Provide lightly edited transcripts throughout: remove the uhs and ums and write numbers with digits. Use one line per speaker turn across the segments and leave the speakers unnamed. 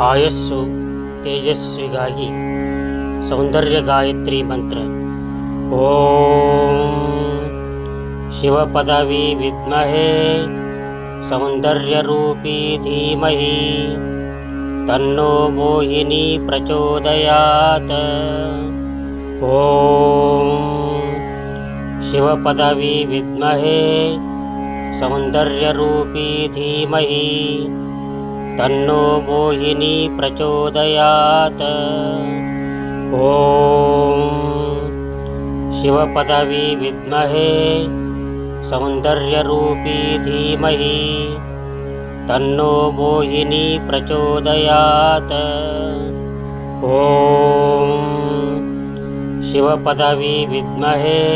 ಆಯಸ್ಸು ತೇಜಸ್ವಿಗಾಗಿ ಸೌಂದರ್ಯ ಗಾಯತ್ರಿ ಮಂತ್ರ. ಓಂ ಶಿವಪದವಿ ವಿದ್ಮಹೇ ಸೌಂದರ್ಯ ರೂಪಿ ಧೀಮಹಿ ತನ್ನೋ ಮೋಹಿನಿ ಪ್ರಚೋದಯಾತ್. ಓಂ ಶಿವಪದವಿ ವಿದ್ಮಹೇ ಸೌಂದರ್ಯ ರೂಪಿ ಧೀಮಹಿ ತನ್ನೋ ಮೋಹಿನಿ ಪ್ರಚೋದಯಾತ್. ಓಂ ಶಿವಪದವಿ ವಿದ್ಮಹೇ ಸೌಂದರ್ಯ ರೂಪಿ ಧೀಮಹಿ ತನ್ನೋ ಮೋಹಿನಿ ಪ್ರಚೋದಯಾತ್. ಓಂ ಶಿವಪದವಿ ವಿದ್ಮಹೇ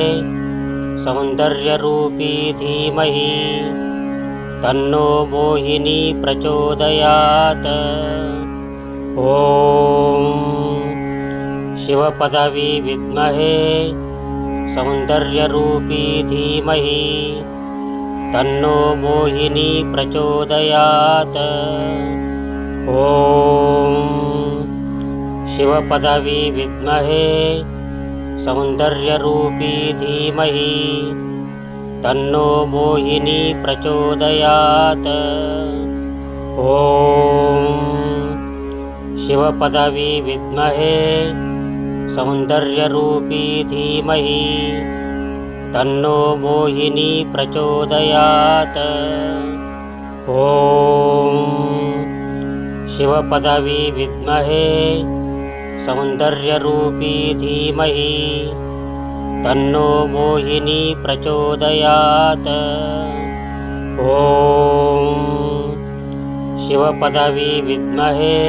ಸೌಂದರ್ಯ ರೂಪಿ ಧೀಮಹಿ ತನ್ನೋ ಮೋಹಿನಿ ಪ್ರಚೋದಯಾತ್. ಓಂ ಶಿವಪದವಿ ವಿದ್ಮಹೇ ಸೌಂದರ್ಯ ರೂಪಿ ಧೀಮಹಿ ತನ್ನೋ ಮೋಹಿನಿ ಪ್ರಚೋದಯಾತ್. ಓಂ ಶಿವಪದವಿ ವಿದ್ಮಹೇ ಸೌಂದರ್ಯ ರೂಪಿ ಧೀಮಹಿ ತನ್ನೋ ಮೋಹಿನಿ ಪ್ರಚೋದಯಾತ್. ಓಂ ಶಿವಪದವಿ ವಿದ್ಮಹೇ ಸೌಂದರ್ಯ ರೂಪಿ ಧೀಮಹಿ ತನ್ನೋ ಮೋಹಿನಿ ಪ್ರಚೋದಯಾತ್. ಓಂ ಶಿವಪದವಿ ವಿದ್ಮಹೇ ಸೌಂದರ್ಯ ರೂಪಿ ಧೀಮಹಿ ತನ್ನೋ ಮೋಹಿನಿ ಪ್ರಚೋದಯಾತ್. ಓಂ ಶಿವಪದವಿ ವಿದ್ಮಹೇ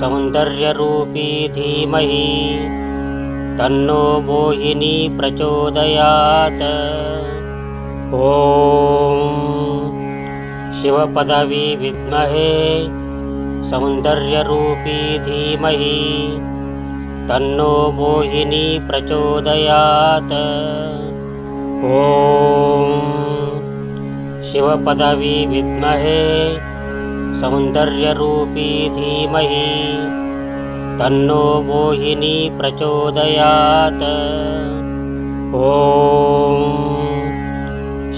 ಸೌಂದರ್ಯ ರೂಪಿ ಧೀಮಹಿ ತನ್ನೋ ಮೋಹಿನಿ ಪ್ರಚೋದಯಾತ್. ಓಂ ಶಿವಪದವಿ ವಿದ್ಮಹೇ ಸೌಂದರ್ಯ ರೂಪಿ ಧೀಮಹಿ ತನ್ನೋ ಮೋಹಿನಿ ಪ್ರಚೋದಯಾತ್. ಓಂ ಶಿವಪದವಿ ವಿದ್ಮಹೇ ಸೌಂದರ್ಯ ರೂಪಿ ಧೀಮಹಿ ತನ್ನೋ ಮೋಹಿನಿ ಪ್ರಚೋದಯಾತ್. ಓಂ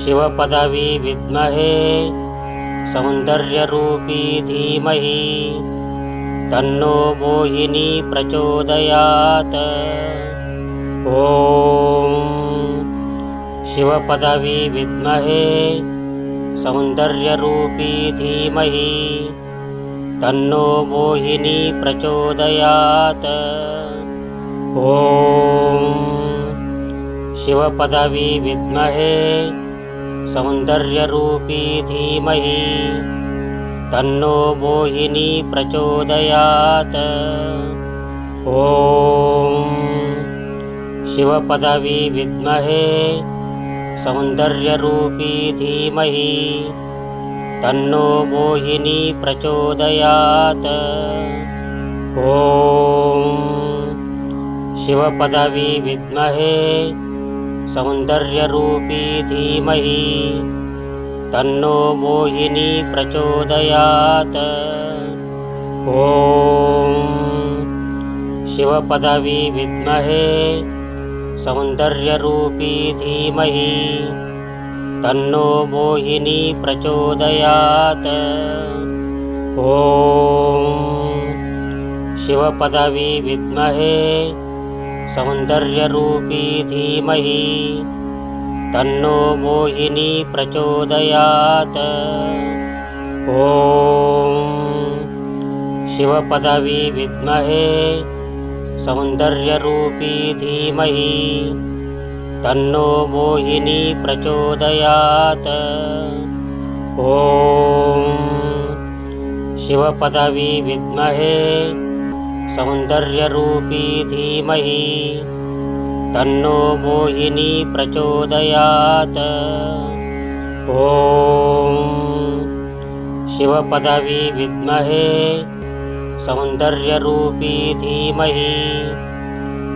ಶಿವಪದವಿ ವಿದ್ಮಹೇ ಸೌಂದರ್ಯ ರೂಪಿ ಧೀಮಹಿ ತನ್ನೋ ಮೋಹಿನಿ ಪ್ರಚೋದಯಾತ್. ಓಂ ಶಿವಪದವಿ ವಿದ್ಮಹೇ ಸೌಂದರ್ಯ ರೂಪಿ ಧೀಮಹಿ ತನ್ನೋ ಮೋಹಿನಿ ಪ್ರಚೋದಯಾತ್. ಓಂ ಶಿವಪದವಿ ವಿದ್ಮಹೇ ಸೌಂದರ್ಯ ರೂಪಿ ಧೀಮಹಿ ತನ್ನೋ ಮೋಹಿನಿ ಪ್ರಚೋದಯಾತ್. ಓಂ ಶಿವಪದವಿ ವಿದ್ಮಹೇ ಸೌಂದರ್ಯ ರೂಪಿ ಧೀಮಹಿ ತನ್ನೋ ಮೋಹಿನಿ ಪ್ರಚೋದಯಾತ್. ಓಂ ಶಿವಪದವಿ ವಿದ್ಮಹೇ ಸೌಂದರ್ಯ ರೂಪಿ ಧೀಮಹಿ ತನ್ನೋ ಮೋಹಿನಿ ಪ್ರಚೋದಯಾತ್. ಓಂ ಶಿವಪದವಿ ವಿದ್ಮಹೇ ಸೌಂದರ್ಯ ರೂಪಿ ಧೀಮಹಿ ತನ್ನೋ ಮೋಹಿನಿ ಪ್ರಚೋದಯಾತ್. ಓಂ ಶಿವಪದವಿ ವಿದ್ಮಹೇ ಸೌಂದರ್ಯ ರೂಪಿ ಧೀಮಹಿ ತನ್ನೋ ಮೋಹಿನಿ ಪ್ರಚೋದಯಾತ್. ಓಂ ಶಿವಪದವಿ ವಿದ್ಮಹೇ ಸೌಂದರ್ಯ ರೂಪಿ ಧೀಮಹಿ ತನ್ನೋ ಮೋಹಿನಿ ಪ್ರಚೋದಯಾತ್. ಓಂ ಶಿವಪದವಿ ವಿದ್ಮಹೇ ಸೌಂದರ್ಯ ರೂಪಿ ಧೀಮಹಿ ತನ್ನೋ ಮೋಹಿನಿ ಪ್ರಚೋದಯಾತ್. ಓಂ ಶಿವಪದವಿ ವಿದ್ಮಹೇ ಸೌಂದರ್ಯ ರೂಪಿ ಧೀಮಹಿ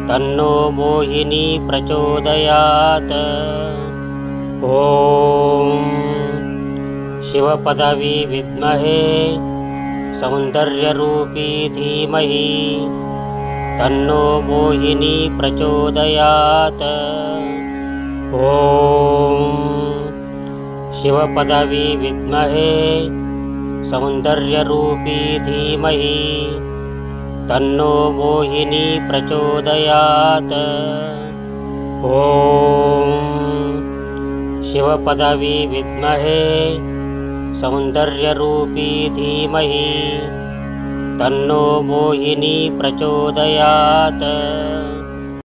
ತನ್ನೋ ಮೋಹಿನಿ ಪ್ರಚೋದಯಾತ್. ಓಂ ಶಿವಪದವಿ ವಿದ್ಮಹೇ सौन्दर्यरूपी धीमहि तन्नो मोहिनी प्रचोदयात्। ॐ शिवपदवी विद्महे सौन्दर्यरूपी धीमहि तन्नो मोहिनी प्रचोदयात्। ॐ शिवपदवी विद्महे सौन्दर्यरूपी धीमहि तन्नो मोहिनी प्रचोदयात्।